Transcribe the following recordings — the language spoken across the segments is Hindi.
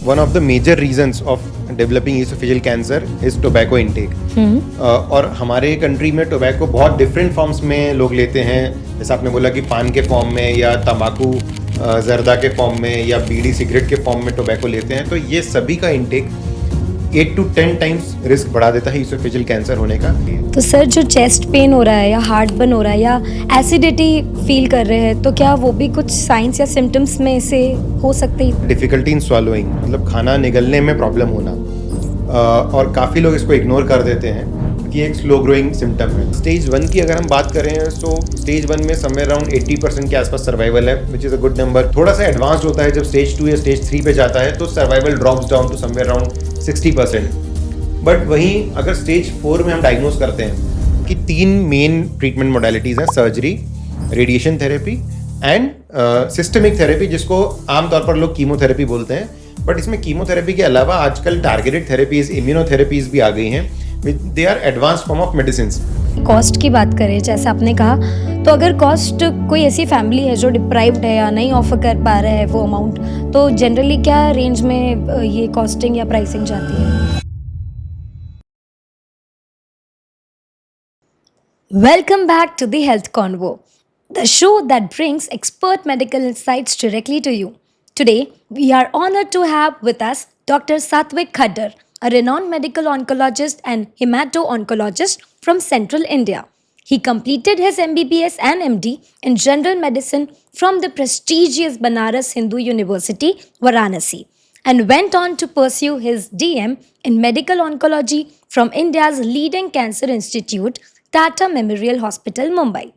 one of the major reasons of developing esophageal cancer is tobacco intake. और हमारे कंट्री में टोबैको बहुत डिफरेंट फॉर्म्स में लोग लेते हैं, जैसे आपने बोला कि पान के फॉर्म में या तंबाकू जर्दा के फॉर्म में या बीड़ी सिगरेट के फॉर्म में टोबैको लेते हैं। तो ये सभी का इंटेक 8 to 10 टाइम्स रिस्क बढ़ा देता है esophageal कैंसर होने का। तो सर जो चेस्ट पेन हो रहा है या हार्ट बर्न हो रहा है या एसिडिटी फील कर रहे हैं, तो क्या वो भी कुछ साइंस या सिम्टम्स में से हो सकते हैं? डिफिकल्टी इन स्वालोइंग, मतलब खाना निगलने में प्रॉब्लम होना, और काफ़ी लोग इसको इग्नोर कर देते हैं कि एक स्लो ग्रोइंग सिम्टम है। स्टेज 1 की अगर हम बात करें तो स्टेज 1 में समवेयर अराउंड 80% के आसपास सर्वाइवल है, which is a good number. थोड़ा सा एडवांस्ड होता है जब स्टेज 2 या स्टेज 3 पे जाता है, तो survival drops down to somewhere around 60%। But वहीं अगर स्टेज 4 में हम डायग्नोज करते हैं कि 3 मेन ट्रीटमेंट मोडालिटीज़ हैं, surgery, radiation therapy and systemic therapy, जिसको आमतौर पर लोग कीमोथेरेपी बोलते हैं। बट इसमें कीमोथेरेपी के अलावा आजकल टारगेटेड थेरेपीज, इम्यूनोथेरेपीज भी आ गई हैं, they are advance form of medicine. Cost की बात करें, जैसे आपने कहा, तो अगर कॉस्ट कोई ऐसी फैमिली है जो डिप्राइव्ड है या नहीं ऑफर कर पा रहा है वो अमाउंट, तो जनरली क्या रेंज में ये कॉस्टिंग या प्राइसिंग जाती है? Welcome back to the Health Convo, the show that brings expert medical insights directly to you. Today, we are honored to have with us Dr. Satvik Khaddar, a renowned medical oncologist and hemato-oncologist from Central India. He completed his MBBS and MD in general medicine from the prestigious Banaras Hindu University, Varanasi, and went on to pursue his DM in medical oncology from India's leading cancer institute, Tata Memorial Hospital, Mumbai.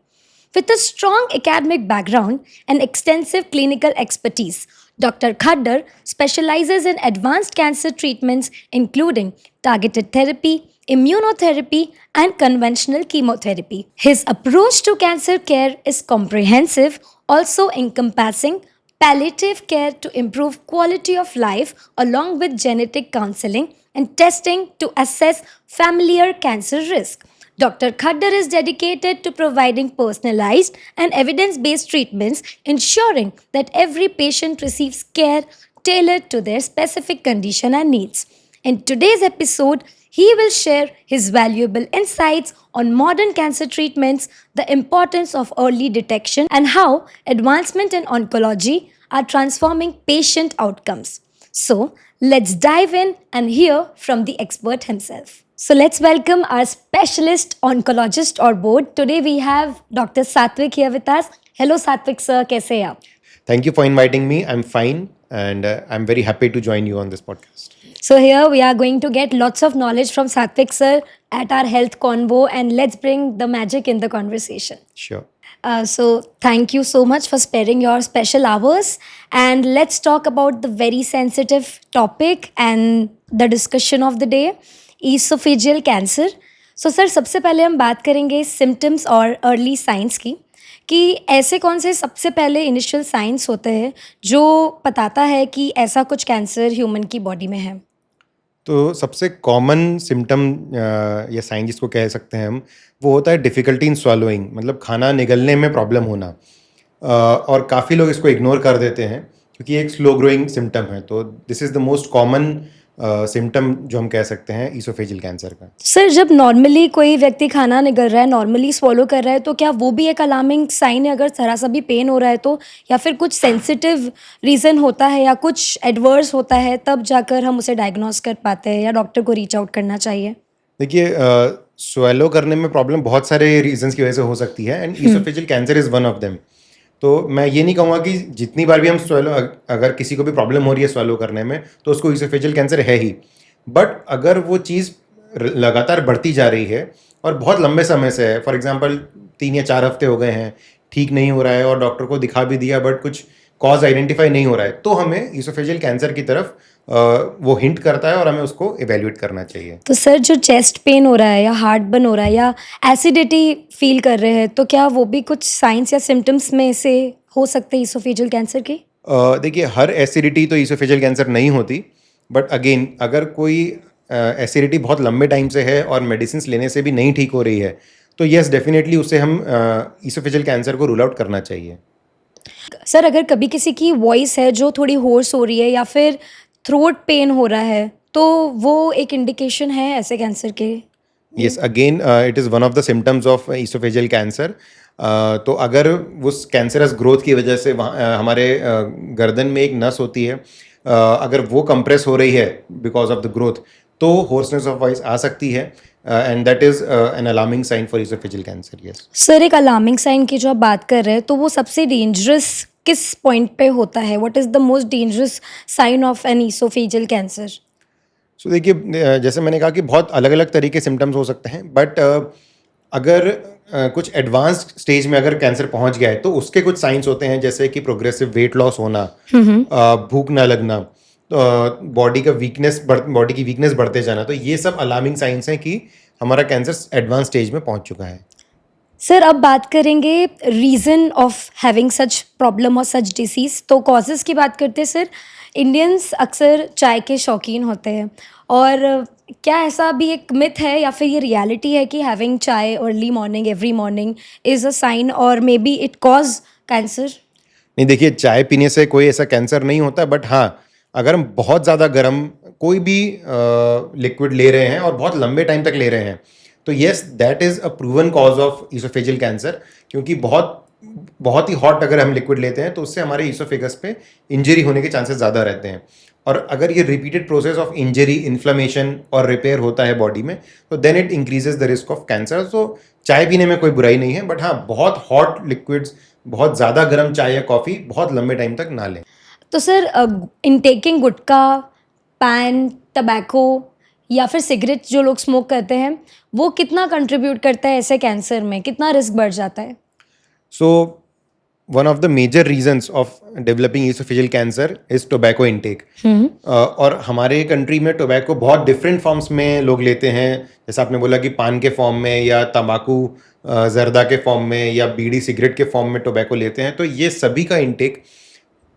With a strong academic background and extensive clinical expertise, Dr. Khaddar specializes in advanced cancer treatments including targeted therapy, immunotherapy, and conventional chemotherapy. His approach to cancer care is comprehensive, also encompassing palliative care to improve quality of life along with genetic counseling and testing to assess familial cancer risk. Dr. Khaddar is dedicated to providing personalized and evidence-based treatments, ensuring that every patient receives care tailored to their specific condition and needs. In today's episode, he will share his valuable insights on modern cancer treatments, the importance of early detection, and how advancement in oncology are transforming patient outcomes. So, let's dive in and hear from the expert himself. So let's welcome our specialist oncologist or board. Today we have Dr. Satvik here with us. Hello Satvik sir, कैसे हैं आप? Thank you for inviting me. I'm fine and I'm very happy to join you on this podcast. So here we are going to get lots of knowledge from Satvik sir at our health convo, and let's bring the magic in the conversation. Sure. So thank you so much for sparing your special hours, and let's talk about the very sensitive topic and the discussion of the day, esophageal cancer. So sir, सबसे पहले हम बात करेंगे सिम्टम्स और अर्ली साइंस की, कि ऐसे कौन से सबसे पहले इनिशियल साइंस होते हैं जो बताता है कि ऐसा कुछ कैंसर ह्यूमन की बॉडी में है? तो सबसे कॉमन सिम्टम या साइन जिसको कह सकते हैं हम, वो होता है डिफ़िकल्टी इन स्वालोइंग, मतलब खाना निगलने में प्रॉब्लम होना। और काफ़ी लोग इसको इग्नोर कर देते हैं क्योंकि एक स्लो ग्रोइंग सिम्टम है। तो this is the most common symptom जो हम कह सकते हैं इसोफेजियल कैंसर का। सर, जब नॉर्मली कोई व्यक्ति खाना निगल रहा है, नॉर्मली स्वॉलो कर रहा है, तो क्या वो भी एक अलार्मिंग साइन है अगर थोड़ा सा भी पेन हो रहा है तो? या फिर कुछ सेंसिटिव रीज़न होता है या कुछ एडवर्स होता है तब जाकर हम उसे डायग्नोस कर पाते हैं या डॉक्टर को रीच आउट करना चाहिए? देखिए, स्वैलो करने में प्रॉब्लम बहुत सारे रीजंस की वजह से हो सकती है and oesophageal cancer is one of them. तो मैं ये नहीं कहूँगा कि जितनी बार भी हम स्वैलो, अगर किसी को भी प्रॉब्लम हो रही है स्वैलो करने में तो उसको इसोफेजियल कैंसर है ही। बट अगर वो चीज़ लगातार बढ़ती जा रही है और बहुत लंबे समय से है, फॉर एग्जांपल 3 या 4 हफ्ते हो गए हैं, ठीक नहीं हो रहा है और डॉक्टर को दिखा भी दिया बट कुछ कॉज आइडेंटिफाई नहीं हो रहा है, तो हमें इसोफेजियल कैंसर की तरफ वो हिंट करता है और हमें उसको इवेल्युएट करना चाहिए। तो सर, जो चेस्ट पेन हो रहा है या हार्ट बर्न हो रहा है या एसिडिटी फील कर रहे हैं, तो क्या वो भी कुछ साइंस या सिम्टम्स में से हो सकते हैं इसोफेजियल कैंसर के? देखिए, हर एसिडिटी तो इसोफेजियल कैंसर नहीं होती, बट अगेन अगर कोई एसिडिटी बहुत लंबे टाइम से है और मेडिसिन लेने से भी नहीं ठीक हो रही है, तो येस डेफिनेटली उसे हम इसोफेजियल कैंसर को रूल आउट करना चाहिए। सर, अगर कभी किसी की वॉइस है जो थोड़ी होर्स हो रही है या फिर थ्रोट पेन हो रहा है, तो वो एक इंडिकेशन है ऐसे कैंसर के? Yes, again it is one of the symptoms of oesophageal cancer. तो अगर उस कैंसरस ग्रोथ की वजह से हमारे गर्दन में एक नस होती है, अगर वो कंप्रेस हो रही है बिकॉज ऑफ द ग्रोथ, तो होर्सनेस ऑफ वॉइस आ सकती है, and that is an alarming sign for oesophageal cancer. Yes. Sir, एक अलार्मिंग साइन की जो आप बात कर रहे हैं, तो वो सबसे डेंजरस किस पॉइंट पे होता है? What is the most dangerous sign of an oesophageal cancer? So देखिए, जैसे मैंने कहा कि बहुत अलग अलग तरीके सिम्टम्स हो सकते हैं, बट अगर कुछ एडवांस स्टेज में अगर कैंसर पहुंच गया है तो उसके कुछ साइंस होते हैं, जैसे कि प्रोग्रेसिव वेट लॉस होना, भूख ना लगना, तो बॉडी की वीकनेस बढ़ते जाना, तो ये सब अलार्मिंग साइंस हैं कि हमारा कैंसर एडवांस स्टेज में पहुंच चुका है। सर, अब बात करेंगे reason of having such problem और सच डिसीज़। तो कॉजेज़ की बात करते हैं सर। इंडियंस अक्सर चाय के शौकीन होते हैं, और क्या ऐसा भी एक मिथ है या फिर ये रियलिटी है कि having chai early morning every morning is a sign or maybe it cause cancer? नहीं, देखिए, चाय पीने से कोई ऐसा कैंसर नहीं होता, बट हाँ, अगर हम बहुत ज़्यादा गर्म कोई भी लिक्विड ले रहे हैं और बहुत लंबे टाइम तक ले रहे हैं, तो yes, that is a proven cause of oesophageal cancer, क्योंकि बहुत बहुत ही हॉट अगर हम लिक्विड लेते हैं तो उससे हमारे ईसोफेगस पे इंजरी होने के चांसेस ज़्यादा रहते हैं। और अगर ये repeated process of injury, inflammation और रिपेयर होता है बॉडी में, तो then it increases the risk of cancer. तो चाय पीने में कोई बुराई नहीं है, बट हाँ, बहुत हॉट लिक्विड्स, बहुत ज़्यादा गर्म चाय या कॉफ़ी बहुत लंबे टाइम तक ना लें। तो sir, in taking gutkha, pan, tobacco या फिर सिगरेट जो लोग स्मोक करते हैं, वो कितना कंट्रीब्यूट करता है ऐसे कैंसर में? कितना रिस्क बढ़ जाता है? So, one of the major reasons of developing esophageal cancer is tobacco intake. और हमारे कंट्री में टोबैको बहुत डिफरेंट फॉर्म्स में लोग लेते हैं, जैसे आपने बोला कि पान के फॉर्म में, या तंबाकू जर्दा के फॉर्म में, या बीड़ी सिगरेट के फॉर्म में टोबैको लेते हैं। तो ये सभी का इंटेक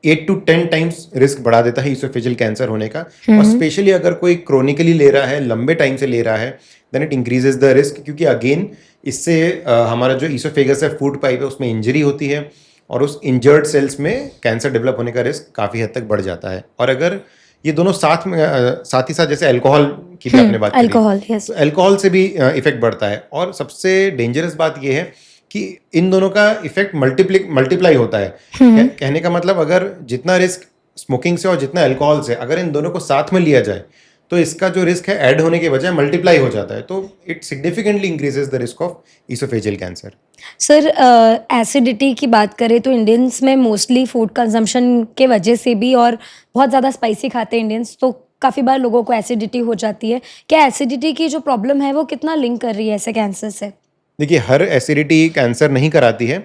8 to 10 टाइम्स रिस्क बढ़ा देता है ईसोफेजियल कैंसर होने का। और स्पेशली अगर कोई क्रोनिकली ले रहा है, लंबे टाइम से ले रहा है, then it increases the risk, क्योंकि अगेन इससे हमारा जो ईसोफेगस है, फूड पाइप है, उसमें इंजरी होती है, और उस इंजर्ड सेल्स में कैंसर डेवलप होने का रिस्क काफ़ी हद तक बढ़ जाता है। और अगर ये दोनों साथ में साथ ही साथ, जैसे अल्कोहल की भी आपने बात करी, अल्कोहल, यस। तो अल्कोहल से भी इफेक्ट बढ़ता है। और सबसे डेंजरस बात ये है कि इन दोनों का इफेक्ट मल्टीप्लाई होता है। कहने का मतलब, अगर जितना रिस्क स्मोकिंग से और जितना अल्कोहल से, अगर इन दोनों को साथ में लिया जाए, तो इसका जो रिस्क है ऐड होने के बजाय मल्टीप्लाई हो जाता है। तो it significantly increases the risk of oesophageal cancer. Sir, acidity की बात करें तो इंडियंस में मोस्टली फूड कंजम्पशन के वजह से भी, और बहुत ज़्यादा स्पाइसी खाते हैं इंडियंस, तो काफ़ी बार लोगों को एसिडिटी हो जाती है। क्या एसिडिटी की जो प्रॉब्लम है वो कितना लिंक कर रही है ऐसे कैंसर से? देखिए, हर एसिडिटी कैंसर नहीं कराती है,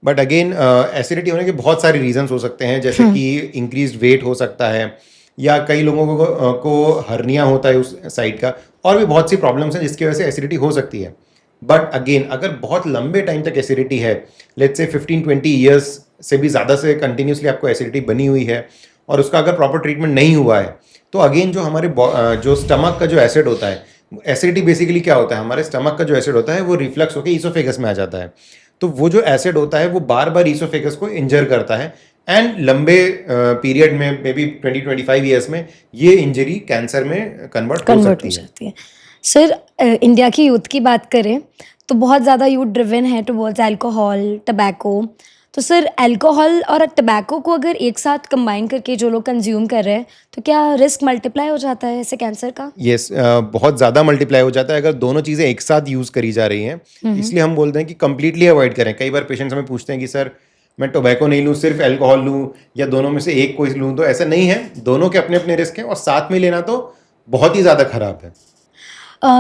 बट अगेन एसिडिटी होने के बहुत सारे रीजंस हो सकते हैं, जैसे कि इंक्रीज वेट हो सकता है, या कई लोगों को हर्निया होता है उस साइड का, और भी बहुत सी प्रॉब्लम्स हैं जिसकी वजह से एसिडिटी हो सकती है। बट अगेन, अगर बहुत लंबे टाइम तक एसिडिटी है, लेट्स से 15-20 ईयर्स से भी ज़्यादा से कंटिन्यूसली आपको एसिडिटी बनी हुई है, और उसका अगर प्रॉपर ट्रीटमेंट नहीं हुआ है, तो अगेन जो हमारे जो स्टमक का जो एसिड होता है, एसिडिटी बेसिकली क्या होता है, हमारे स्टमक का जो एसिड होता है वो रिफ्लक्स होकर ईसोफेगस में आ जाता है। तो वो जो एसिड होता है वो बार बार ईसोफेगस को इंजर करता है, एंड लंबे पीरियड में, मे बी 20-25 ईयर्स में, ये इंजरी कैंसर में कन्वर्ट हो सकती है। सर, इंडिया की यूथ की बात करें तो बहुत ज़्यादा यूथ ड्रिवन है टुवर्ड्स अल्कोहल, टबैको। तो सर, अल्कोहल और टबैको को अगर एक साथ कंबाइन करके जो लोग कंज्यूम कर रहे हैं, तो क्या रिस्क मल्टीप्लाई हो जाता है ऐसे कैंसर का? यस, बहुत ज़्यादा मल्टीप्लाई हो जाता है अगर दोनों चीज़ें एक साथ यूज़ करी जा रही हैं। इसलिए हम बोलते हैं कि कंप्लीटली अवॉइड करें। कई बार पेशेंट्स हमें पूछते हैं कि सर, मैं टोबैको नहीं लूँ, सिर्फ अल्कोहल लूँ, या दोनों में से एक कोई लूँ। तो ऐसा नहीं है, दोनों के अपने अपने रिस्क हैं, और साथ में लेना तो बहुत ही ज़्यादा खराब है।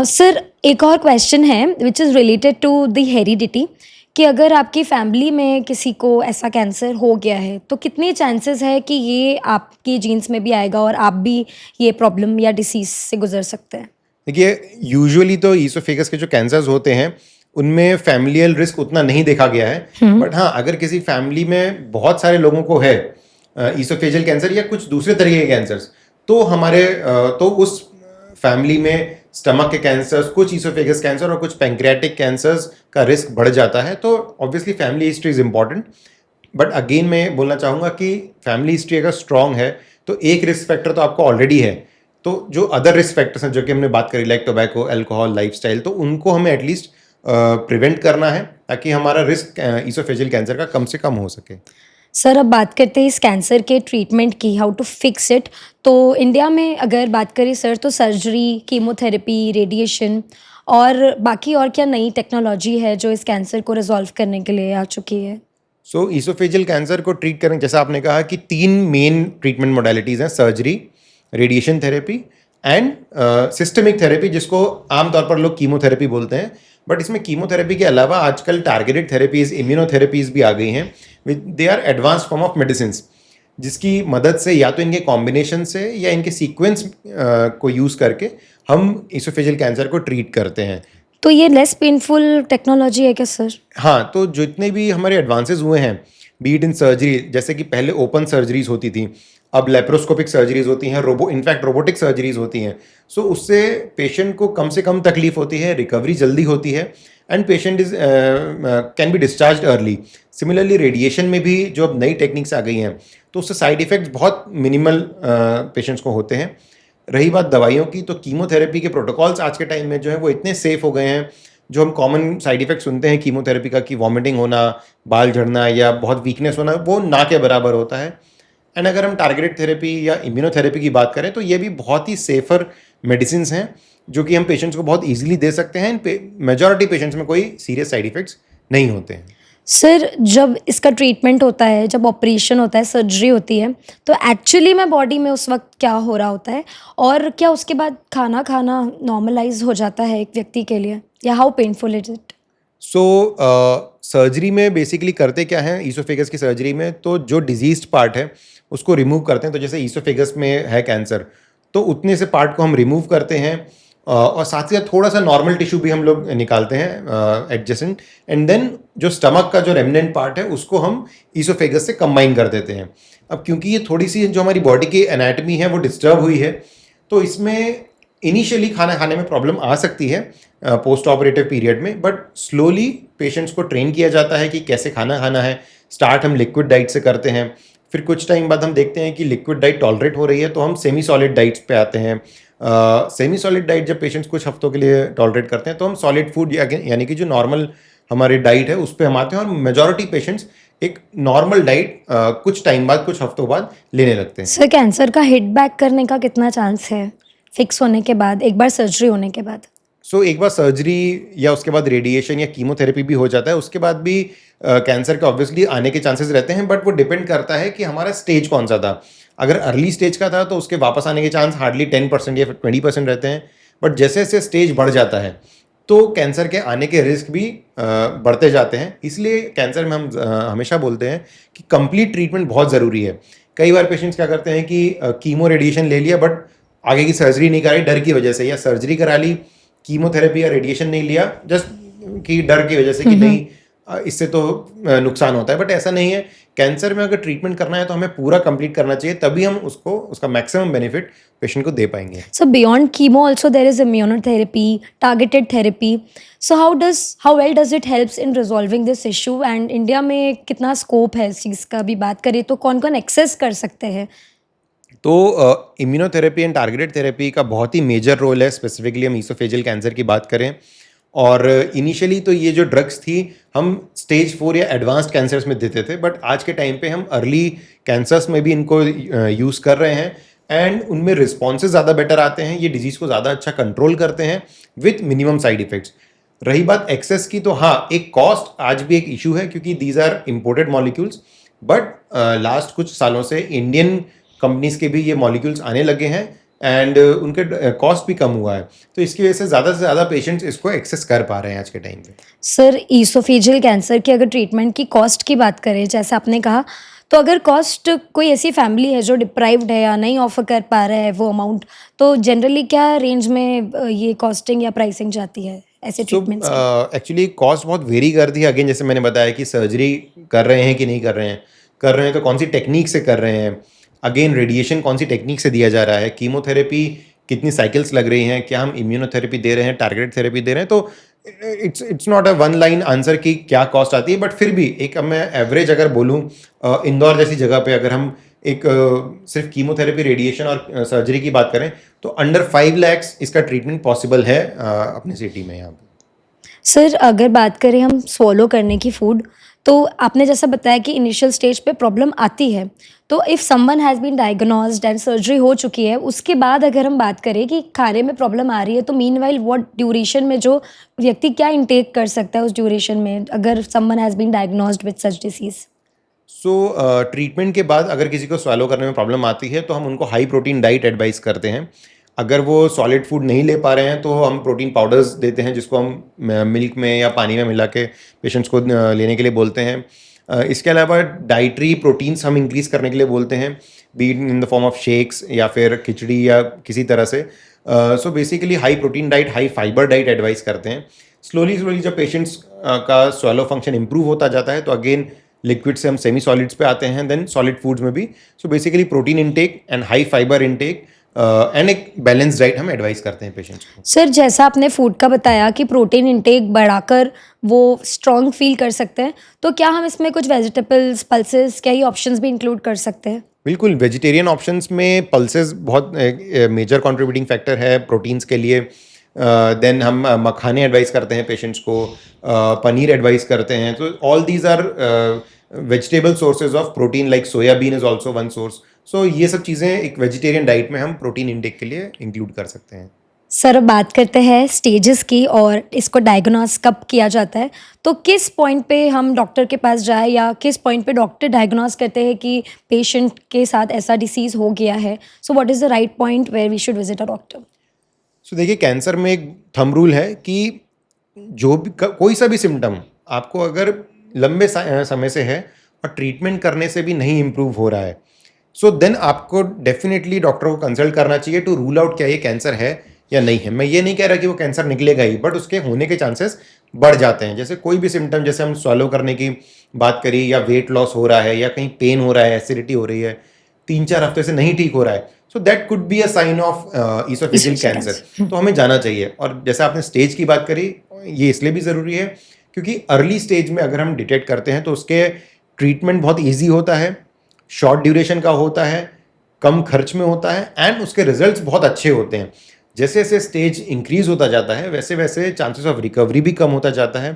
सर, एक और क्वेश्चन है which is related to the heredity, कि अगर आपकी फैमिली में किसी को ऐसा कैंसर हो गया है, तो कितने चांसेस है कि ये आपकी जीन्स में भी आएगा और आप भी ये प्रॉब्लम या डिसीज से गुजर सकते हैं? देखिए, यूजुअली तो ईसोफेगस के जो कैंसर्स होते हैं उनमें फैमिलियल रिस्क उतना नहीं देखा गया है। बट हाँ, अगर किसी फैमिली में बहुत सारे लोगों को है ईसोफेजियल कैंसर या कुछ दूसरे तरीके के कैंसर्स, तो तो उस फैमिली में स्टमक के कैंसर्स, कुछ ईसोफेगस कैंसर और कुछ पैंक्रियाटिक कैंसर्स का रिस्क बढ़ जाता है। तो obviously family history is important, but again मैं बोलना चाहूँगा कि फैमिली हिस्ट्री अगर स्ट्रॉन्ग है तो एक रिस्क फैक्टर तो आपको ऑलरेडी है, तो जो अदर रिस्क फैक्टर्स हैं जो कि हमने बात करी लाइक टोबैको, अल्कोहल, लाइफस्टाइल, तो उनको हमें एटलीस्ट प्रिवेंट करना है ताकि हमारा रिस्क ईसोफेजियल कैंसर का कम से कम हो सके। सर अब बात करते हैं इस कैंसर के ट्रीटमेंट की, हाउ टू फिक्स इट। तो इंडिया में अगर बात करें सर तो सर्जरी, कीमोथेरेपी, रेडिएशन और बाकी और क्या नई टेक्नोलॉजी है जो इस कैंसर को रिजॉल्व करने के लिए आ चुकी है? सो ईसोफेजियल कैंसर को ट्रीट करें, जैसा आपने कहा कि 3 मेन ट्रीटमेंट मोडालिटीज़ हैं, surgery, radiation therapy and systemic therapy, जिसको आमतौर पर लोग कीमोथेरेपी बोलते हैं। बट इसमें कीमोथेरेपी के अलावा आजकल टारगेटेड थेरेपीज, इम्यूनोथेरेपीज भी आ गई हैं, they are advance form of medicine, जिसकी मदद से या तो इनके कॉम्बिनेशन से या इनके सीक्वेंस को यूज़ करके हम ईसोफेजियल कैंसर को ट्रीट करते हैं। तो ये लेस पेनफुल टेक्नोलॉजी है क्या सर? हाँ, तो जितने भी हमारे एडवांसेस हुए हैं, बीट इन सर्जरी, जैसे कि पहले ओपन सर्जरीज होती थी, अब लेप्रोस्कोपिक सर्जरीज होती हैं, इनफैक्ट रोबोटिक सर्जरीज होती हैं। सो उससे पेशेंट को कम से कम तकलीफ होती है, रिकवरी जल्दी होती है and patient is can be discharge early. Similarly radiation में भी जो अब नई टेक्निक्स आ गई हैं, तो उससे साइड इफ़ेक्ट्स बहुत मिनिमल पेशेंट्स को होते हैं। रही बात दवाइयों की, तो कीमोथेरेपी के प्रोटोकॉल्स आज के टाइम में जो है वो इतने सेफ हो गए हैं। जो हम कॉमन साइड इफ़ेक्ट सुनते हैं कीमोथेरेपी का कि वॉमिटिंग होना, बाल झड़ना या बहुत वीकनेस होना, वो ना के बराबर होता है। एंड अगर हम टारगेटेड थेरेपी या इम्यूनोथेरेपी की बात करें तो ये भी बहुत ही सेफर मेडिसिन हैं जो कि हम पेशेंट्स को बहुत ईजिली दे सकते हैं। मेजॉरिटी पेशेंट्स में कोई सीरियस साइड इफ़ेक्ट्स नहीं होते हैं। सर जब इसका ट्रीटमेंट होता है, जब ऑपरेशन होता है, सर्जरी होती है, तो एक्चुअली में बॉडी में उस वक्त क्या हो रहा होता है और क्या उसके बाद खाना खाना नॉर्मलाइज हो जाता है एक व्यक्ति के लिए, या how painful is it? So surgery में बेसिकली करते क्या है, ईसोफेगस की सर्जरी में तो जो डिजीज्ड पार्ट है उसको रिमूव करते हैं। तो जैसे ईसोफेगस में है कैंसर, तो उतने से पार्ट को हम रिमूव करते हैं और साथ ही साथ थोड़ा सा नॉर्मल टिश्यू भी हम लोग निकालते हैं एडजेसेंट, एंड देन जो स्टमक का जो रेमिनेंट पार्ट है उसको हम ईसोफेगस से कंबाइन कर देते हैं। अब क्योंकि ये थोड़ी सी जो हमारी बॉडी की एनाटमी है वो डिस्टर्ब हुई है, तो इसमें इनिशियली खाना खाने में प्रॉब्लम आ सकती है पोस्ट ऑपरेटिव पीरियड में, बट स्लोली पेशेंट्स को ट्रेन किया जाता है कि कैसे खाना खाना है। स्टार्ट हम लिक्विड डाइट से करते हैं, फिर कुछ टाइम बाद हम देखते हैं कि लिक्विड डाइट टॉलरेट हो रही है तो हम सेमी सॉलिड डाइट्स पे आते हैं। सेमी सॉलिड डाइट जब पेशेंट्स कुछ हफ्तों के लिए टॉलरेट करते हैं तो हम सॉलिड फूड यानी कि जो नॉर्मल हमारी डाइट है उस पर हम आते हैं, और मेजॉरिटी पेशेंट्स एक नॉर्मल डाइट कुछ टाइम बाद, कुछ हफ्तों बाद लेने लगते हैं। सर कैंसर का हिट बैक करने का कितना चांस है फिक्स होने के बाद, एक बार सर्जरी होने के बाद? सो एक बार सर्जरी या उसके बाद रेडिएशन या कीमोथेरेपी भी हो जाता है, उसके बाद भी कैंसर के ऑब्वियसली आने के चांसेस रहते हैं, बट वो डिपेंड करता है कि हमारा स्टेज कौन सा था। अगर अर्ली स्टेज का था तो उसके वापस आने के चांस हार्डली 10% या 20% रहते हैं, बट जैसे जैसे स्टेज बढ़ जाता है तो कैंसर के आने के रिस्क भी बढ़ते जाते हैं। इसलिए कैंसर में हम हमेशा बोलते हैं कि कंप्लीट ट्रीटमेंट बहुत ज़रूरी है। कई बार पेशेंट्स क्या करते हैं कि कीमो रेडिएशन ले लिया बट आगे की सर्जरी नहीं कराई डर की वजह से, या सर्जरी करा ली, कीमोथेरेपी या रेडिएशन नहीं लिया जस्ट कि डर की वजह से कि नहीं इससे तो नुकसान होता है, बट ऐसा नहीं है। कैंसर में अगर ट्रीटमेंट करना है तो हमें पूरा कंप्लीट करना चाहिए, तभी हम उसका मैक्सिमम बेनिफिट पेशेंट को दे पाएंगे। So beyond chemo also there is immunotherapy, targeted therapy. So how well does it helps in resolving this issue, and India में कितना स्कोप है इस चीज़ का भी बात करें तो कौन कौन एक्सेस कर सकते हैं? तो इम्यूनोथेरेपी एंड टारगेटेड थेरेपी का बहुत ही मेजर रोल है, स्पेसिफिकली हम ईसोफेजियल कैंसर की बात करें। और इनिशियली तो ये जो ड्रग्स थी हम स्टेज 4 या एडवांस्ड कैंसर्स में देते थे, बट आज के टाइम पे हम अर्ली कैंसर्स में भी इनको यूज़ कर रहे हैं एंड उनमें रिस्पॉन्सेज ज़्यादा बेटर आते हैं, ये डिजीज़ को ज़्यादा अच्छा कंट्रोल करते हैं विथ मिनिमम साइड इफ़ेक्ट्स। रही बात एक्सेस की, तो हाँ, एक कॉस्ट आज भी एक इशू है क्योंकि these are imported molecules, but last कुछ सालों से इंडियन कंपनीज के भी ये मॉलिक्यूल्स आने लगे हैं एंड उनके कॉस्ट भी कम हुआ है, तो इसकी वजह से ज़्यादा पेशेंट्स इसको एक्सेस कर पा रहे हैं आज के टाइम पे। सर ईसोफेजियल कैंसर की अगर ट्रीटमेंट की कॉस्ट की बात करें, जैसे आपने कहा, तो अगर कॉस्ट कोई ऐसी फैमिली है जो डिप्राइव्ड है या नहीं ऑफर कर पा रहा है वो अमाउंट, तो जनरली क्या रेंज में ये कॉस्टिंग या प्राइसिंग जाती है ऐसे ट्रीटमेंट्स की? एक्चुअली कॉस्ट बहुत वेरी करती है। अगेन जैसे मैंने बताया कि सर्जरी कर रहे हैं कि नहीं कर रहे हैं तो कौन सी टेक्निक से कर रहे हैं, अगेन रेडिएशन कौन सी टेक्निक से दिया जा रहा है, कीमोथेरेपी कितनी साइकिल्स लग रही हैं, क्या हम इम्यूनोथेरेपी दे रहे हैं, टारगेटेड थेरेपी दे रहे हैं, तो it's not a one line answer कि क्या कॉस्ट आती है, बट फिर भी एक मैं एवरेज अगर बोलूँ, इंदौर जैसी जगह पे अगर हम एक सिर्फ कीमोथेरेपी, रेडिएशन और सर्जरी की बात करें तो अंडर 5 lakhs इसका ट्रीटमेंट पॉसिबल है अपने सिटी में यहाँ पे। सर अगर बात करें हम स्वॉलो करने की फूड, तो आपने जैसा बताया कि इनिशियल स्टेज पे प्रॉब्लम आती है, तो if someone has been diagnosed and surgery हो चुकी है, उसके बाद अगर हम बात करें कि खाने में प्रॉब्लम आ रही है, तो मीनवाइल व्हाट ड्यूरेशन में जो व्यक्ति क्या इंटेक कर सकता है उस ड्यूरेशन में, अगर someone has been diagnosed with such disease? So treatment के बाद अगर किसी को स्वैलो करने में प्रॉब्लम आती है तो हम उनको हाई प्रोटीन डाइट एडवाइस करते हैं। अगर वो सॉलिड फूड नहीं ले पा रहे हैं तो हम प्रोटीन पाउडर्स देते हैं जिसको हम मिल्क में या पानी में मिला के पेशेंट्स को लेने के लिए बोलते हैं। इसके अलावा डाइटरी प्रोटीन्स हम इंक्रीज़ करने के लिए बोलते हैं, be in the form of shakes या फिर खिचड़ी या किसी तरह से। So basically high protein diet, high fibre diet advice करते हैं। स्लोली स्लोली जब पेशेंट्स का स्वैलो फंक्शन इंप्रूव होता जाता है तो अगेन लिक्विड से हम सेमी सॉलिड्स पे आते हैं, देन सॉलिड फूड्स में भी। So basically protein intake and high fibre intake and एक बैलेंस डाइट हम एडवाइस करते हैं पेशेंट्स को। सर जैसा आपने फूड का बताया कि प्रोटीन इंटेक बढ़ाकर वो स्ट्रॉन्ग फील कर सकते हैं, तो क्या हम इसमें कुछ वेजिटेबल्स, पल्सेस, क्या ये ऑप्शंस भी इंक्लूड कर सकते हैं? बिल्कुल, वेजिटेरियन ऑप्शंस में पल्सेस बहुत मेजर कंट्रीब्यूटिंग फैक्टर है प्रोटीन्स के लिए। देन हम मखाने एडवाइस करते हैं पेशेंट्स को, पनीर एडवाइस करते हैं। तो all these are vegetable sources of protein, like soybean is also one source. So ये सब चीज़ें एक वेजिटेरियन डाइट में हम प्रोटीन इंटेक के लिए इंक्लूड कर सकते हैं। सर अब बात करते हैं स्टेजेस की और इसको डायग्नोस कब किया जाता है, तो किस पॉइंट पे हम डॉक्टर के पास जाए या किस पॉइंट पे डॉक्टर डायग्नोस करते हैं कि पेशेंट के साथ ऐसा डिसीज़ हो गया है? So what is the right point where we should visit a doctor? So देखिए, कैंसर में एक थंब रूल है कि जो भी कोई सा भी सिम्टम आपको अगर लंबे समय से है और ट्रीटमेंट करने से भी नहीं इम्प्रूव हो रहा है, सो देन आपको डेफिनेटली डॉक्टर को कंसल्ट करना चाहिए टू रूल आउट क्या ये कैंसर है या नहीं है। मैं ये नहीं कह रहा कि वो कैंसर निकलेगा ही, बट उसके होने के चांसेस बढ़ जाते हैं। जैसे कोई भी सिम्टम, जैसे हम स्वॉलो करने की बात करी, या वेट लॉस हो रहा है, या कहीं पेन हो रहा है, एसिडिटी हो रही है, 3-4 हफ्ते से नहीं ठीक हो रहा है, so that could be a sign of oesophageal cancer. तो हमें जाना चाहिए। और जैसे आपने स्टेज की बात करी, ये इसलिए भी ज़रूरी है क्योंकि अर्ली स्टेज में अगर हम डिटेक्ट करते हैं तो उसके ट्रीटमेंट बहुत ईजी होता है, शॉर्ट ड्यूरेशन का होता है, कम खर्च में होता है, एंड उसके रिजल्ट्स बहुत अच्छे होते हैं। जैसे जैसे स्टेज इंक्रीज होता जाता है वैसे वैसे चांसेस ऑफ रिकवरी भी कम होता जाता है,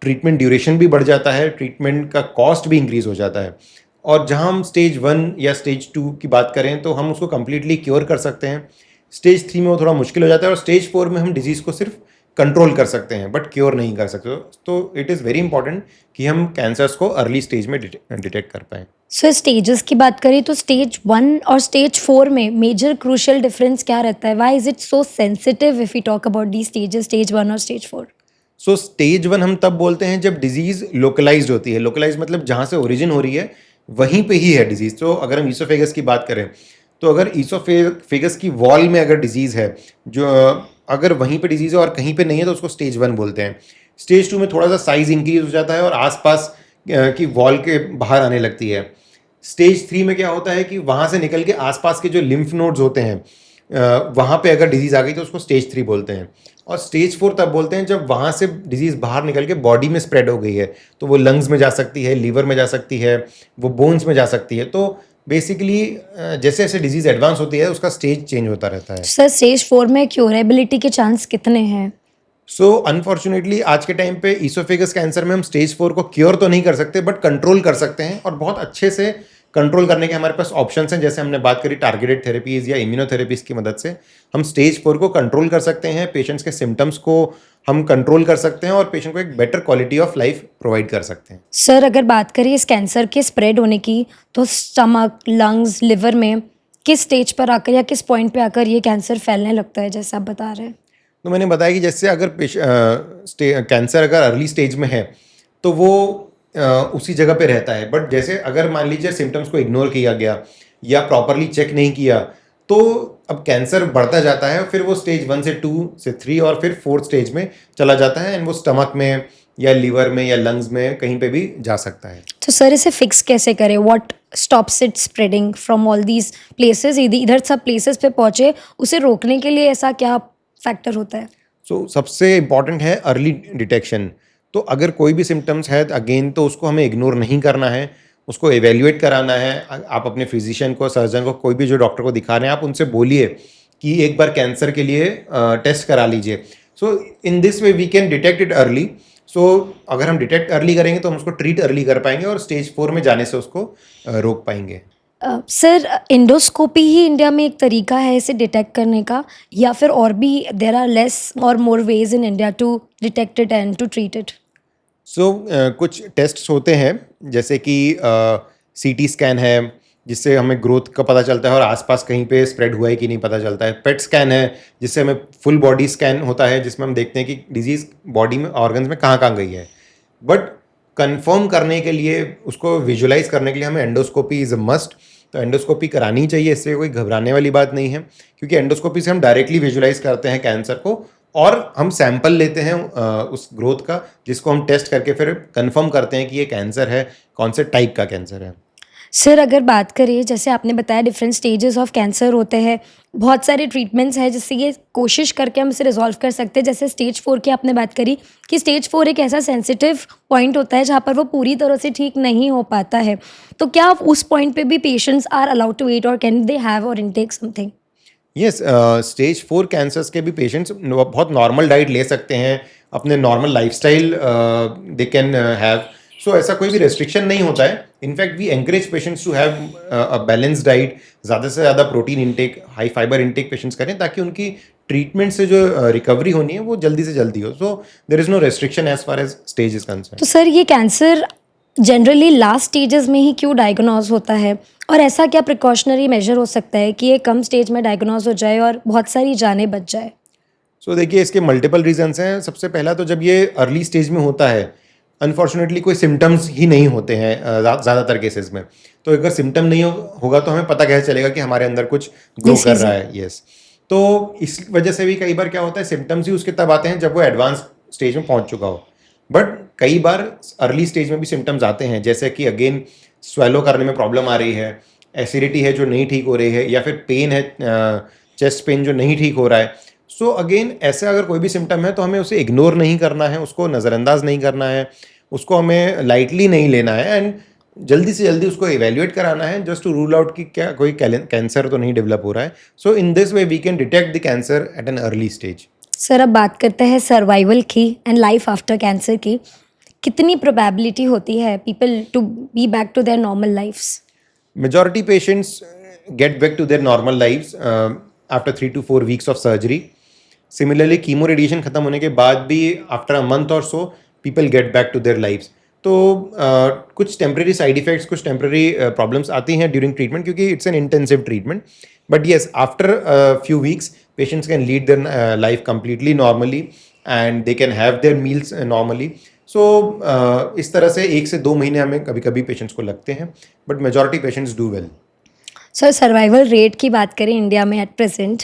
ट्रीटमेंट ड्यूरेशन भी बढ़ जाता है, ट्रीटमेंट का कॉस्ट भी इंक्रीज हो जाता है। और जहां हम स्टेज 1 या स्टेज 2 की बात करें तो हम उसको कम्प्लीटली क्योर कर सकते हैं। स्टेज 3 में वो थोड़ा मुश्किल हो जाता है, और स्टेज 4 में हम डिजीज़ को सिर्फ कंट्रोल कर सकते हैं बट क्योर नहीं कर सकते। तो इट इज़ वेरी इंपॉर्टेंट कि हम कैंसर्स को अर्ली स्टेज में डिटेक्ट कर पाएँ। सर स्टेजेस की बात करें तो स्टेज 1 और स्टेज 4 में मेजर क्रूशियल डिफरेंस क्या रहता है? Why is it so sensitive if we talk about the stages, stage 1 और स्टेज 4? सो स्टेज 1 हम तब बोलते हैं जब डिजीज़ लोकलाइज्ड होती है। लोकलाइज मतलब जहाँ से ओरिजिन हो रही है वहीं पे ही है डिजीज़। तो अगर हम ईसोफेगस की बात करें तो अगर ईसोफेगस की वॉल में अगर डिजीज़ है, जो अगर वहीं पे डिजीज़ है और कहीं पे नहीं है, तो उसको स्टेज 1 बोलते हैं। स्टेज 2 में थोड़ा सा साइज इंक्रीज हो जाता है और आसपास की वॉल के बाहर आने लगती है। स्टेज 3 में क्या होता है कि वहाँ से निकल के आसपास के जो लिम्फ नोड्स होते हैं वहाँ पे अगर डिजीज़ आ गई तो उसको स्टेज 3 बोलते हैं। और स्टेज 4 तब बोलते हैं जब वहाँ से डिजीज़ बाहर निकल के बॉडी में स्प्रेड हो गई है। तो वो लंग्स में जा सकती है, लीवर में जा सकती है, वो बोन्स में जा सकती है। तो बेसिकली जैसे जैसे डिजीज़ एडवांस होती है उसका स्टेज चेंज होता रहता है। सर स्टेज 4 में क्योरेबिलिटी के चांस कितने हैं? सो अनफॉर्चुनेटली आज के टाइम पे ईसोफेगस कैंसर में हम स्टेज 4 को क्योर तो नहीं कर सकते बट कंट्रोल कर सकते हैं, और बहुत अच्छे से कंट्रोल करने के हमारे पास ऑप्शंस हैं। जैसे हमने बात करी टारगेटेड थेरेपीज़ या इम्यूनोथेरेपीज़ की मदद से हम स्टेज 4 को कंट्रोल कर सकते हैं, पेशेंट्स के सिम्टम्स को हम कंट्रोल कर सकते हैं और पेशेंट को एक better quality of life provide कर सकते हैं। सर अगर बात करें इस कैंसर के स्प्रेड होने की, तो स्टमक, लंग्स, लिवर में किस स्टेज पर आकर या किस पॉइंट पे आकर ये कैंसर फैलने लगता है, जैसे आप बता रहे हैं? तो मैंने बताया कि जैसे अगर कैंसर अगर अर्ली स्टेज में है तो वो उसी जगह पे रहता है, बट जैसे अगर मान लीजिए सिम्टम्स को इग्नोर किया गया या प्रॉपरली चेक नहीं किया तो अब कैंसर बढ़ता जाता है, फिर वो स्टेज 1 से 2 से 3 और फिर 4th स्टेज में चला जाता है, एंड वो स्टमक में या लीवर में या लंग्स में कहीं पे भी जा सकता है। तो सर इसे फिक्स कैसे करें? What stops it spreading from all these places? इधर सब प्लेसेस पे पहुंचे, उसे रोकने के लिए ऐसा क्या फैक्टर होता है? सो सबसे इम्पॉर्टेंट है अर्ली डिटेक्शन। तो अगर कोई भी सिम्टम्स है अगेन तो उसको हमें इग्नोर नहीं करना है, उसको एवेल्युएट कराना है। आप अपने फिजिशियन को, सर्जन को, कोई भी जो डॉक्टर को दिखा रहे हैं, आप उनसे बोलिए कि एक बार कैंसर के लिए टेस्ट करा लीजिए। So in this way we can detect it early. So अगर हम डिटेक्ट अर्ली करेंगे तो हम उसको ट्रीट अर्ली कर पाएंगे और स्टेज 4 में जाने से उसको रोक पाएंगे। सर, एंडोस्कोपी ही इंडिया में एक तरीका है इसे डिटेक्ट करने का, या फिर और भी देर are less or more ways in India to detect it and to treat it? So कुछ टेस्ट्स होते हैं, जैसे कि सीटी स्कैन है जिससे हमें ग्रोथ का पता चलता है और आसपास कहीं पे स्प्रेड हुआ है कि नहीं पता चलता है। पेट स्कैन है जिससे हमें फुल बॉडी स्कैन होता है, जिसमें हम देखते हैं कि डिजीज़ बॉडी में, ऑर्गन्स में कहाँ कहाँ गई है। बट कंफर्म करने के लिए, उसको विजुलाइज करने के लिए हमें एंडोस्कोपी इज़ अ मस्ट। तो एंडोस्कोपी करानी चाहिए, इससे कोई घबराने वाली बात नहीं है, क्योंकि एंडोस्कोपी से हम डायरेक्टली विजुलाइज करते हैं कैंसर को और हम सैंपल लेते हैं उस ग्रोथ का, जिसको हम टेस्ट करके फिर कंफर्म करते हैं कि ये कैंसर है, कौन से टाइप का कैंसर है। सर, अगर बात करें, जैसे आपने बताया डिफरेंट स्टेजेस ऑफ कैंसर होते हैं, बहुत सारे ट्रीटमेंट्स हैं जिससे ये कोशिश करके हम इसे रिजॉल्व कर सकते हैं। जैसे स्टेज 4 की आपने बात करी कि स्टेज 4 एक ऐसा सेंसिटिव पॉइंट होता है जहाँ पर वो पूरी तरह से ठीक नहीं हो पाता है। तो क्या आप उस पॉइंट पे भी patients are allowed to eat और कैन दे हैव और intake something? Yes, stage 4 cancers के भी पेशेंट्स बहुत नॉर्मल डाइट ले सकते हैं, अपने normal lifestyle they can have. So ऐसा कोई भी रेस्ट्रिक्शन नहीं होता है। In fact we encourage patients to have a balance diet, ज़्यादा से ज़्यादा protein intake, high fibre intake patients करें, ताकि उनकी ट्रीटमेंट से जो रिकवरी होनी है वो जल्दी से जल्दी हो। So there is no restriction as far as stage is concern. तो सर, ये कैंसर जनरली लास्ट स्टेजेस में ही क्यों डायग्नोज होता है, और ऐसा क्या प्रिकॉशनरी मेजर हो सकता है कि ये कम स्टेज में डायग्नोज हो जाए और बहुत सारी जानें बच जाए? सो देखिए, इसके मल्टीपल रीजंस हैं। सबसे पहला तो जब ये अर्ली स्टेज में होता है, अनफॉर्चुनेटली कोई सिम्टम्स ही नहीं होते हैं ज़्यादातर केसेस में। तो अगर सिम्टम नहीं होगा तो हमें पता कैसे चलेगा कि हमारे अंदर कुछ ग्रो कर रहा है। यस, तो इस वजह से भी कई बार क्या होता है, सिम्टम्स ही उसके तब आते हैं जब वो एडवांस स्टेज में पहुंच चुका हो। बट कई बार अर्ली स्टेज में भी सिम्टम्स आते हैं, जैसे कि अगेन स्वेलो करने में प्रॉब्लम आ रही है, एसिडिटी है जो नहीं ठीक हो रही है, या फिर पेन है, चेस्ट पेन जो नहीं ठीक हो रहा है। सो अगेन ऐसे अगर कोई भी सिम्टम है तो हमें उसे इग्नोर नहीं करना है, उसको नज़रअंदाज नहीं करना है, उसको हमें लाइटली नहीं लेना है, एंड जल्दी से जल्दी उसको इवेल्युएट कराना है, जस्ट टू रूल आउट कि क्या कोई कैंसर तो नहीं डेवलप हो रहा है। So in this way we can detect the cancer at an early stage. Sir, अब बात करते हैं सर्वाइवल की एंड लाइफ आफ्टर कैंसर की। कितनी प्रोबेबिलिटी होती है people to be back to their normal lifes? Majority patients get back to their normal lives after 3 to 4 weeks of surgery. Similarly, chemo radiation खत्म होने के बाद भी after a month or so, people get back to their lives. तो कुछ टेम्प्रेरी साइड इफेक्ट्स, कुछ टेम्प्रेरी प्रॉब्लम्स आती हैं ड्यूरिंग ट्रीटमेंट, क्योंकि it's an intensive treatment. But yes, after few weeks patients can lead their life completely normally and they can have their meals normally. So इस तरह से 1 से 2 महीने हमें कभी कभी पेशेंट्स को लगते हैं, but majority patients do well. Sir, survival rate की बात करें इंडिया में एट प्रेजेंट,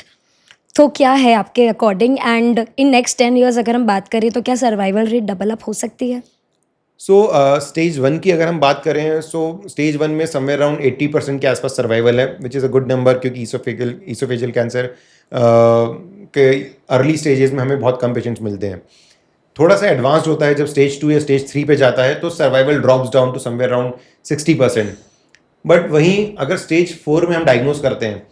तो क्या है आपके according, and in next 10 years अगर हम बात करें तो क्या सर्वाइवल रेट डबल अप हो सकती है? सो स्टेज 1 की अगर हम बात करें, सो स्टेज 1 में समवेयर अराउंड 80% के आसपास सर्वाइवल है, which is a good number, क्योंकि ईसोफेजियल कैंसर के अर्ली स्टेजेस में हमें बहुत कम पेशेंट्स मिलते हैं। थोड़ा सा एडवांस्ड होता है जब स्टेज 2 या स्टेज 3 पे जाता है, तो survival drops down to somewhere around 60%। But वहीं अगर स्टेज 4 में हम डायग्नोज करते हैं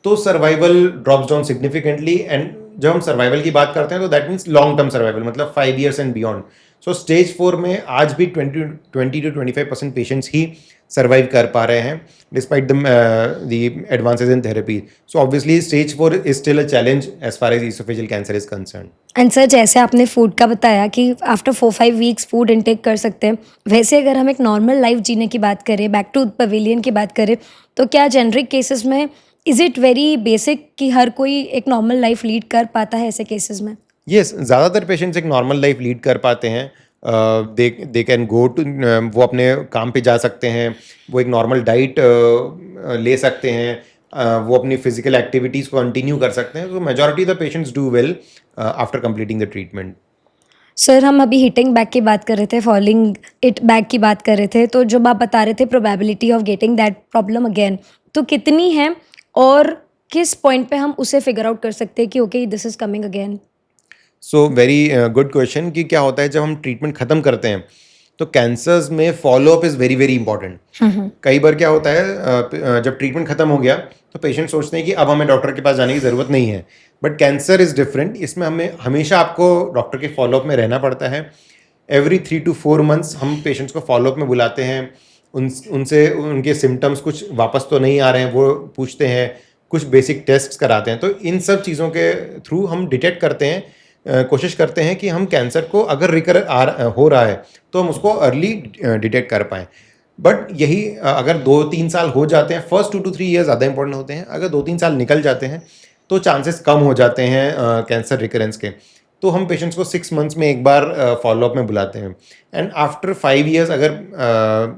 तो survival drops down significantly, and जब हम सर्वाइवल की बात करते हैं तो that means long term survival, मतलब 5 years and beyond. So stage 4 में आज भी 20 to 25% पेशेंट्स ही सर्वाइव कर पा रहे हैं despite the advances in therapy. So obviously stage 4 is still a challenge as far as oesophageal cancer is concern. And sir, जैसे आपने फूड का बताया कि आफ्टर 4-5 वीक्स फूड इनटेक कर सकते हैं, वैसे अगर हम एक नॉर्मल लाइफ जीने की बात करें, बैक टू पवेलियन की बात करें, तो क्या जेनरिक केसेस में इज़ इट वेरी बेसिक कि हर कोई एक नॉर्मल लाइफ लीड कर पाता है ऐसे केसेस में? यस, ज़्यादातर पेशेंट्स एक नॉर्मल लाइफ लीड कर पाते हैं। दे कैन गो टू, वो अपने काम पे जा सकते हैं, वो एक नॉर्मल डाइट ले सकते हैं, वो अपनी फिजिकल एक्टिविटीज़ को कंटिन्यू कर सकते हैं। तो majority the patients do well after completing the treatment. Sir, हम अभी हिटिंग बैक की बात कर रहे थे, फॉलिंग इट बैक की बात कर रहे थे, तो जब आप बता रहे थे probability of getting that problem again, तो कितनी है और किस पॉइंट पे हम उसे फिगर आउट कर सकते हैं कि okay this is coming again? So very good question कि क्या होता है जब हम ट्रीटमेंट ख़त्म करते हैं तो कैंसर्स में follow up is very very important. कई बार क्या होता है जब ट्रीटमेंट खत्म हो गया तो पेशेंट सोचते हैं कि अब हमें डॉक्टर के पास जाने की ज़रूरत नहीं है, बट कैंसर इज़ डिफरेंट। इसमें हमें हमेशा आपको डॉक्टर के फॉलोअप में रहना पड़ता है। एवरी 3 to 4 मंथ्स हम पेशेंट्स को फॉलोअप में बुलाते हैं, उनसे उनके सिम्टम्स कुछ वापस तो नहीं आ रहे हैं वो पूछते हैं, कुछ बेसिक टेस्ट कराते हैं। तो इन सब चीज़ों के थ्रू हम डिटेक्ट करते हैं, कोशिश करते हैं कि हम कैंसर को अगर हो रहा है तो हम उसको अर्ली डिटेक्ट कर पाएँ। बट यही अगर 2-3 साल हो जाते हैं, फर्स्ट 2 to 3 ईयर ज़्यादा इंपॉर्टेंट होते हैं। अगर 2-3 साल निकल जाते हैं तो चांसेस कम हो जाते हैं कैंसर रिकरेंस के। तो हम पेशेंट्स को 6 मंथ्स में एक बार फॉलोअप में बुलाते हैं, एंड आफ्टर 5 ईयर्स अगर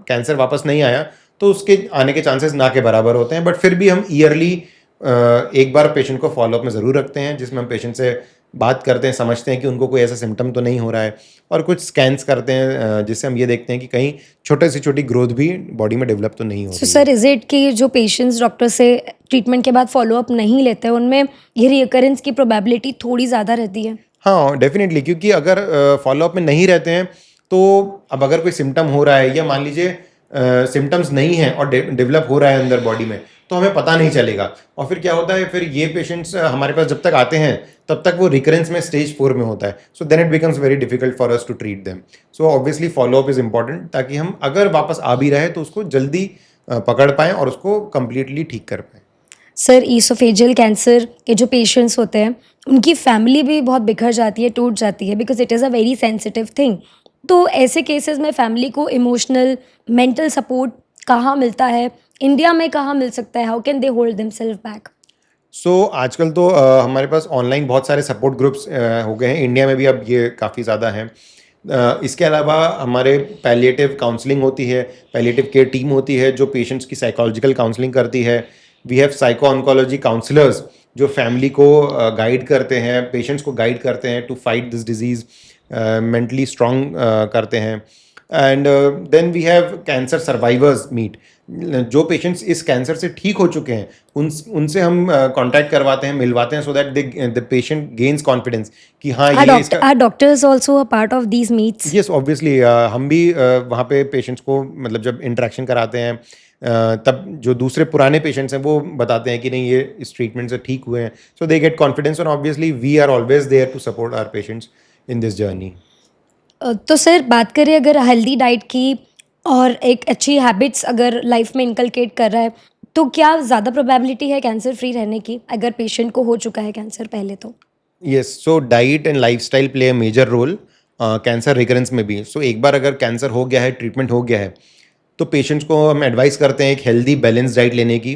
कैंसर वापस नहीं आया तो उसके आने के चांसेस ना के बराबर होते हैं। बट फिर भी हम ईयरली एक बार पेशेंट को फॉलोअप में ज़रूर रखते हैं, जिसमें हम पेशेंट से बात करते हैं, समझते हैं कि उनको कोई ऐसा सिम्टम तो नहीं हो रहा है, और कुछ स्कैन्स करते हैं जिससे हम ये देखते हैं कि कहीं छोटे से छोटी ग्रोथ भी बॉडी में डेवलप तो नहीं हो सो रही है। सर, इज इट कि जो पेशेंट्स डॉक्टर से ट्रीटमेंट के बाद फॉलोअप नहीं लेते उनमें ये रिकरेंस की प्रोबेबिलिटी थोड़ी ज़्यादा रहती है? हाँ, डेफ़िनेटली, क्योंकि अगर फ़ॉलो-अप में नहीं रहते हैं, तो अब अगर कोई सिम्पटम हो रहा है या मान लीजिए सिम्पटम्स नहीं हैं और डेवलप हो रहा है अंदर बॉडी में, तो हमें पता नहीं चलेगा। और फिर क्या होता है, फिर ये पेशेंट्स हमारे पास जब तक आते हैं, तब तक वो रिकरेंस में स्टेज 4 में होता है। So then it becomes very difficult for us to treat them. So obviously follow up is important, ताकि हम अगर वापस आ भी रहे हैं, तो उसको जल्दी पकड़ पाएँ और उसको कंप्लीटली ठीक कर पाएँ। सर, ईसोफेजियल कैंसर के जो पेशेंट्स होते हैं उनकी फैमिली भी बहुत बिखर जाती है, टूट जाती है, because it is a very sensitive thing. तो ऐसे केसेस में फैमिली को इमोशनल मेंटल सपोर्ट कहाँ मिलता है? इंडिया में कहाँ मिल सकता है? How can they hold themselves back? So आजकल तो हमारे पास ऑनलाइन बहुत सारे सपोर्ट ग्रुप्स हो गए हैं, इंडिया में भी अब ये काफ़ी ज़्यादा हैं। इसके अलावा हमारे पैलिएटिव काउंसलिंग होती है, पैलिएटिव केयर टीम होती है जो पेशेंट्स की साइकोलॉजिकल काउंसलिंग करती है। We have psycho oncology counsellors जो फैमिली को गाइड करते हैं, पेशेंट्स को गाइड करते हैं to fight this disease, mentally strong करते हैं। And then we have cancer survivors meet, जो पेशेंट्स इस कैंसर से ठीक हो चुके हैं उनसे हम कांटेक्ट करवाते हैं, मिलवाते हैं, so that the patient gains confidence कि हाँ ये इसका। Are doctors also a part of these meets? Yes, obviously हम भी वहाँ पे पेशेंट्स को, मतलब जब इंटरेक्शन कराते हैं तब जो दूसरे पुराने पेशेंट्स हैं वो बताते हैं कि नहीं ये इस ट्रीटमेंट से ठीक हुए हैं, सो दे गेट कॉन्फिडेंस, और obviously we are always there to support our patients in this journey. तो सर, बात करें अगर हेल्दी डाइट की और एक अच्छी हैबिट्स अगर लाइफ में इनकलकेट कर रहा है, तो क्या ज़्यादा प्रोबेबिलिटी है कैंसर फ्री रहने की अगर पेशेंट को हो चुका है कैंसर पहले तो? Yes, so diet and lifestyle play a major role cancer recurrence में भी। सो एक बार अगर कैंसर हो गया है, ट्रीटमेंट हो गया है, तो पेशेंट्स को हम एडवाइस करते हैं एक हेल्दी बैलेंस डाइट लेने की,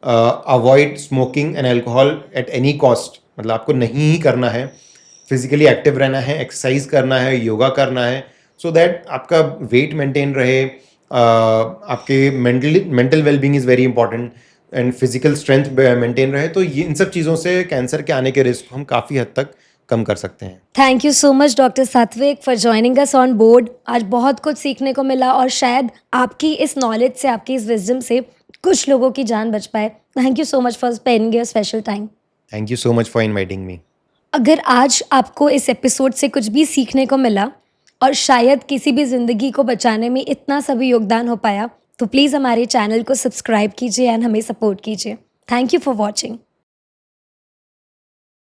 avoid smoking and alcohol at any cost, मतलब आपको नहीं ही करना है, फिजिकली एक्टिव रहना है, एक्सरसाइज करना है, योगा करना है, सो दैट आपका वेट मेंटेन रहे, आपके mental wellbeing is very important, and physical strength maintain रहे। तो ये इन सब चीज़ों से कैंसर के आने के रिस्क हम काफ़ी हद तक कम कर सकते हैं। Thank you so much doctor Satvik for joining us on board. आज बहुत कुछ सीखने को मिला और शायद आपकी इस नॉलेज से, आपकी इस विजडम से कुछ लोगों की जान बच पाए। Thank you so much for spending your special time. Thank you so much for inviting me. अगर आज आपको इस एपिसोड से कुछ भी सीखने को मिला और शायद किसी भी ज़िंदगी को बचाने में इतना सा भी योगदान हो पाया, तो प्लीज़ हमारे चैनल को सब्सक्राइब कीजिए एंड हमें सपोर्ट कीजिए। Thank you for watching.